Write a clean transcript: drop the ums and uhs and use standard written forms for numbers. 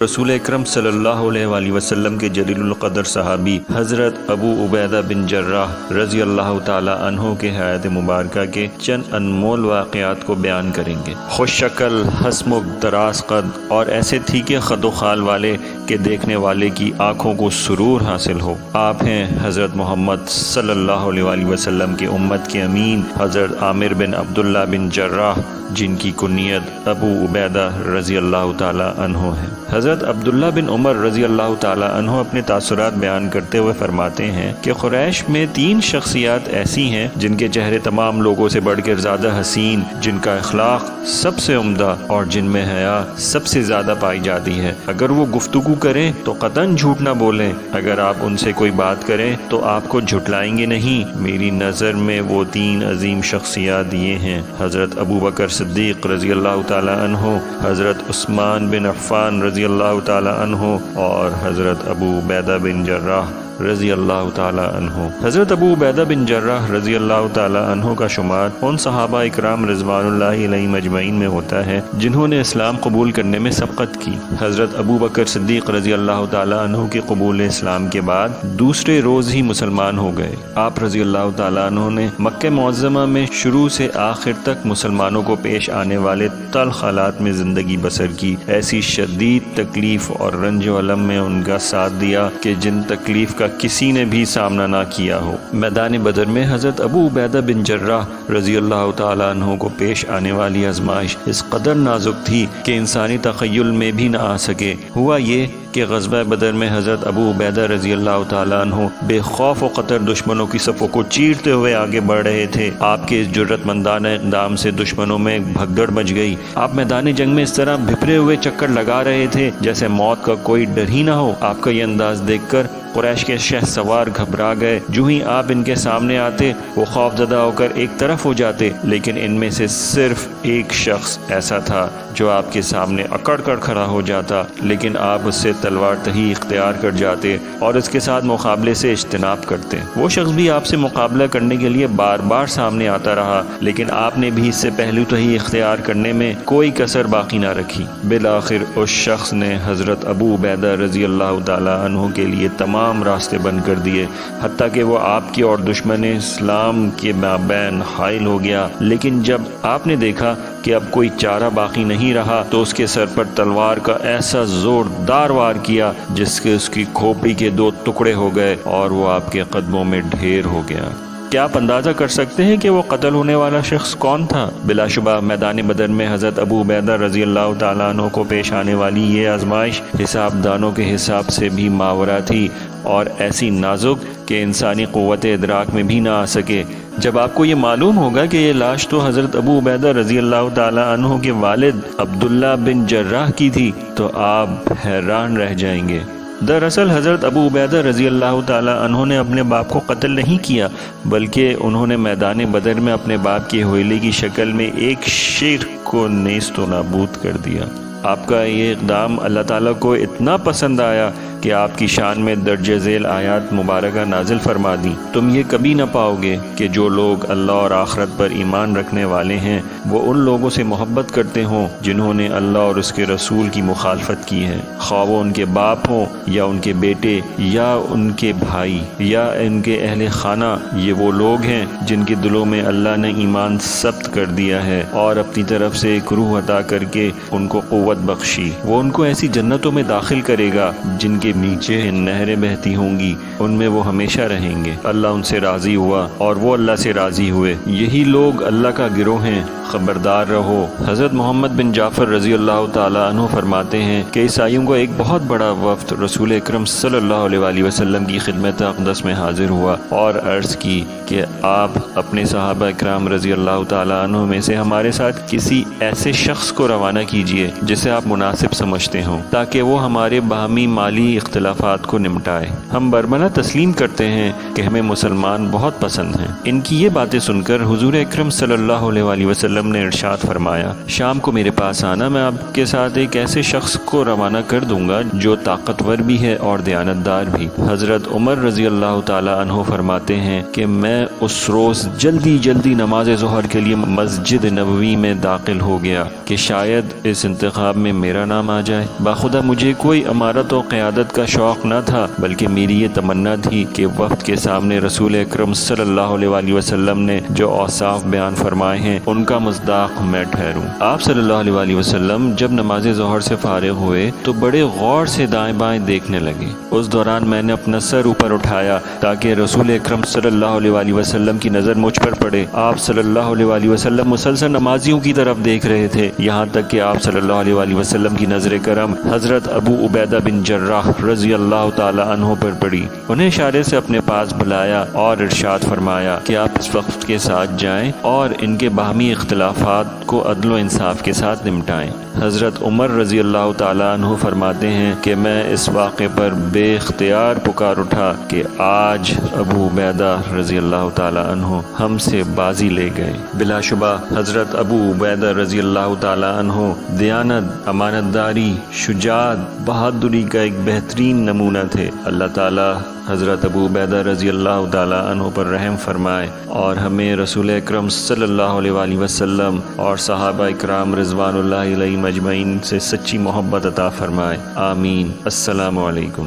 رسول اکرم صلی اللہ علیہ وآلہ وسلم کے جلیل القدر صحابی حضرت ابو عبیدہ بن جراح رضی اللہ تعالی عنہ کے حیات مبارکہ کے چند انمول واقعات کو بیان کریں گے۔ خوش شکل، حسم و دراز قد اور ایسے تھیکے خد و خال والے کہ دیکھنے والے کی آنکھوں کو سرور حاصل ہو۔ آپ ہیں حضرت محمد صلی اللہ علیہ وآلہ وسلم کے امت کے امین حضرت عامر بن عبداللہ بن جراح، جن کی کنیت ابو عبیدہ رضی اللہ تعالی عنہ ہے۔ حضرت عبداللہ بن عمر رضی اللہ تعالی عنہ اپنے تاثرات بیان کرتے ہوئے فرماتے ہیں کہ قریش میں 3 شخصیات ایسی ہیں جن کے چہرے تمام لوگوں سے بڑھ کر زیادہ حسین، جن کا اخلاق سب سے عمدہ اور جن میں حیا سب سے زیادہ پائی جاتی ہے۔ اگر وہ گفتگو کریں تو قطعاً جھوٹ نہ بولیں، اگر آپ ان سے کوئی بات کریں تو آپ کو جھٹلائیں گے نہیں۔ میری نظر میں وہ 3 عظیم شخصیات یہ ہیں: حضرت ابو بکر صدیق رضی اللہ تعالی عنہ، حضرت عثمان بن عفان رضی اللہ تعالی عنہ اور حضرت ابو عبیدہ بن جراح رضی اللہ تعالی عنہ۔ حضرت ابو عبیدہ بن جراح رضی اللہ تعالی عنہ کا شمار ان صحابہ اکرام رضوان اللہ علیہم اجمعین میں ہوتا ہے جنہوں نے اسلام قبول کرنے میں سبقت کی۔ حضرت ابو بکر صدیق رضی اللہ تعالی عنہ کے قبول اسلام کے بعد دوسرے روز ہی مسلمان ہو گئے۔ آپ رضی اللہ تعالی عنہ نے مکہ معظمہ میں شروع سے آخر تک مسلمانوں کو پیش آنے والے تلخ حالات میں زندگی بسر کی۔ ایسی شدید تکلیف اور رنج و الم میں ان کا ساتھ دیا کہ جن تکلیف کا کسی نے بھی سامنا نہ کیا ہو۔ میدان بدر میں حضرت ابو عبیدہ بن جراح رضی اللہ تعالی عنہ کو پیش آنے والی آزمائش اس قدر نازک تھی کہ انسانی تخیل میں بھی نہ آ سکے۔ ہوا یہ کہ غزوہ بدر میں حضرت ابو عبیدہ رضی اللہ تعالی عنہ بے خوف و خطر دشمنوں کی صفوں کو چیرتے ہوئے آگے بڑھ رہے تھے۔ آپ کے اس جرأت مندانہ اقدام سے دشمنوں میں بھگدڑ مچ گئی۔ آپ میدان جنگ میں اس طرح بھپرے ہوئے چکر لگا رہے تھے جیسے موت کا کوئی ڈر ہی نہ ہو۔ آپ کا یہ انداز دیکھ کر قریش کے شہ سوار گھبرا گئے۔ جو ہی آپ ان کے سامنے آتے وہ خوف زدہ ہو کر ایک طرف ہو جاتے، لیکن ان میں سے صرف ایک شخص ایسا تھا جو آپ کے سامنے اکڑ کر کھڑا ہو جاتا، لیکن آپ اس سے تلوار تہی اختیار کر جاتے اور اس کے ساتھ مقابلے سے اجتناب کرتے۔ وہ شخص بھی آپ سے مقابلہ کرنے کے لیے بار بار سامنے آتا رہا، لیکن آپ نے بھی اس سے پہلو تہی اختیار کرنے میں کوئی کسر باقی نہ رکھی۔ بالآخر اس شخص نے حضرت ابو عبیدہ رضی اللہ تعالی عنہ کے لیے تمام راستے بند کر دیے، حتیٰ کہ وہ آپ کے اور دشمن اسلام کے مابین حائل ہو گیا۔ لیکن جب آپ نے دیکھا کہ اب کوئی چارہ باقی نہیں رہا تو اس کے سر پر تلوار کا ایسا زوردار وار کیا جس کے اس کی کھوپڑی کے 2 ٹکڑے ہو گئے اور وہ آپ کے قدموں میں ڈھیر ہو گیا۔ کیا آپ اندازہ کر سکتے ہیں کہ وہ قتل ہونے والا شخص کون تھا؟ بلا شبہ میدان بدر میں حضرت ابو عبیدہ رضی اللہ تعالیٰ عنہ کو پیش آنے والی یہ آزمائش حساب دانوں کے حساب سے بھی ماورا تھی اور ایسی نازک کہ انسانی قوت ادراک میں بھی نہ آ سکے۔ جب آپ کو یہ معلوم ہوگا کہ یہ لاش تو حضرت ابو عبیدہ رضی اللہ تعالیٰ عنہ کے والد عبداللہ بن جراح کی تھی تو آپ حیران رہ جائیں گے۔ دراصل حضرت ابو عبیدہ رضی اللہ تعالی عنہ نے اپنے باپ کو قتل نہیں کیا، بلکہ انہوں نے میدان بدر میں اپنے باپ کے حویلے کی شکل میں ایک شیر کو نیست و نابود کر دیا۔ آپ کا یہ اقدام اللہ تعالیٰ کو اتنا پسند آیا کہ آپ کی شان میں درج ذیل آیات مبارکہ نازل فرما دی۔ تم یہ کبھی نہ پاؤ گے کہ جو لوگ اللہ اور آخرت پر ایمان رکھنے والے ہیں وہ ان لوگوں سے محبت کرتے ہوں جنہوں نے اللہ اور اس کے رسول کی مخالفت کی ہے، خواہ وہ ان کے باپ ہوں یا ان کے بیٹے یا ان کے بھائی یا ان کے اہل خانہ۔ یہ وہ لوگ ہیں جن کے دلوں میں اللہ نے ایمان ثبت کر دیا ہے اور اپنی طرف سے ایک روح عطا کر کے ان کو قوت بخشی۔ وہ ان کو ایسی جنتوں میں داخل کرے گا جن کے نیچے نہریں بہتی ہوں گی، ان میں وہ ہمیشہ رہیں گے۔ اللہ ان سے راضی ہوا اور وہ اللہ سے راضی ہوئے۔ یہی لوگ اللہ کا گروہ ہیں، خبردار رہو۔ حضرت محمد بن جعفر رضی اللہ تعالی عنہ فرماتے ہیں کہ عیسائیوں کا ایک بہت بڑا وفد رسول اکرم صلی اللہ علیہ وآلہ وسلم کی خدمت اقدس میں حاضر ہوا اور عرض کی کہ آپ اپنے صحابہ اکرام رضی اللہ تعالی عنہ میں سے ہمارے ساتھ کسی ایسے شخص کو روانہ کیجیے جسے آپ مناسب سمجھتے ہوں، تاکہ وہ ہمارے باہمی مالی اختلافات کو نمٹائے۔ ہم برملا تسلیم کرتے ہیں کہ ہمیں مسلمان بہت پسند ہیں۔ ان کی یہ باتیں سن کر حضور اکرم صلی اللہ علیہ وآلہ وسلم نے ارشاد فرمایا، شام کو میرے پاس آنا، میں آپ کے ساتھ ایک ایسے شخص کو روانہ کر دوں گا جو طاقتور بھی ہے اور دیانتدار بھی۔ حضرت عمر رضی اللہ تعالی عنہ فرماتے ہیں کہ میں اس روز جلدی نماز ظہر کے لیے مسجد نبوی میں داخل ہو گیا کہ شاید اس انتخاب میں میرا نام آ جائے۔ باخدا مجھے کوئی امارت و قیادت کا شوق نہ تھا، بلکہ میری یہ تمنا تھی کہ وقت کے سامنے رسول اکرم صلی اللہ علیہ وآلہ وسلم نے جو اوصاف بیان فرمائے ہیں ان کا مصداق میں ٹھہروں۔ آپ صلی اللہ علیہ وآلہ وسلم جب نماز ظہر سے فارغ ہوئے تو بڑے غور سے دائیں بائیں دیکھنے لگے۔ اس دوران میں نے اپنا سر اوپر اٹھایا تاکہ رسول اکرم صلی اللہ علیہ وآلہ وسلم کی نظر مجھ پر پڑے۔ آپ صلی اللہ علیہ وآلہ وسلم مسلسل نمازیوں کی طرف دیکھ رہے تھے، یہاں تک کہ آپ صلی اللہ علیہ وآلہ وسلم کی نظر کرم حضرت ابو عبیدہ بن جراح رضی اللہ تعالی عنہ پر پڑی۔ انہیں اشارے سے اپنے پاس بلایا اور ارشاد فرمایا کہ آپ اس وقت کے ساتھ جائیں اور ان کے باہمی اختلافات کو عدل و انصاف کے ساتھ نمٹائیں۔ حضرت عمر رضی اللہ تعالی عنہ فرماتے ہیں کہ میں اس واقعے پر بے اختیار پکار اٹھا کہ آج ابو عبیدہ رضی اللہ تعالی عنہ ہم سے بازی لے گئے۔ بلا شبہ حضرت ابو عبیدہ رضی اللہ تعالی عنہ دیانت، امانت داری، شجاعت، بہادری کا ایک بہترین نمونہ تھے۔ اللہ تعالی حضرت ابو عبیدہ رضی اللہ تعالی عنہ پر رحم فرمائے اور ہمیں رسول اکرم صلی اللہ علیہ وآلہ وسلم اور صحابہ اکرام رضوان اللہ علیہم اجمعین سے سچی محبت عطا فرمائے۔ آمین۔ السلام علیکم۔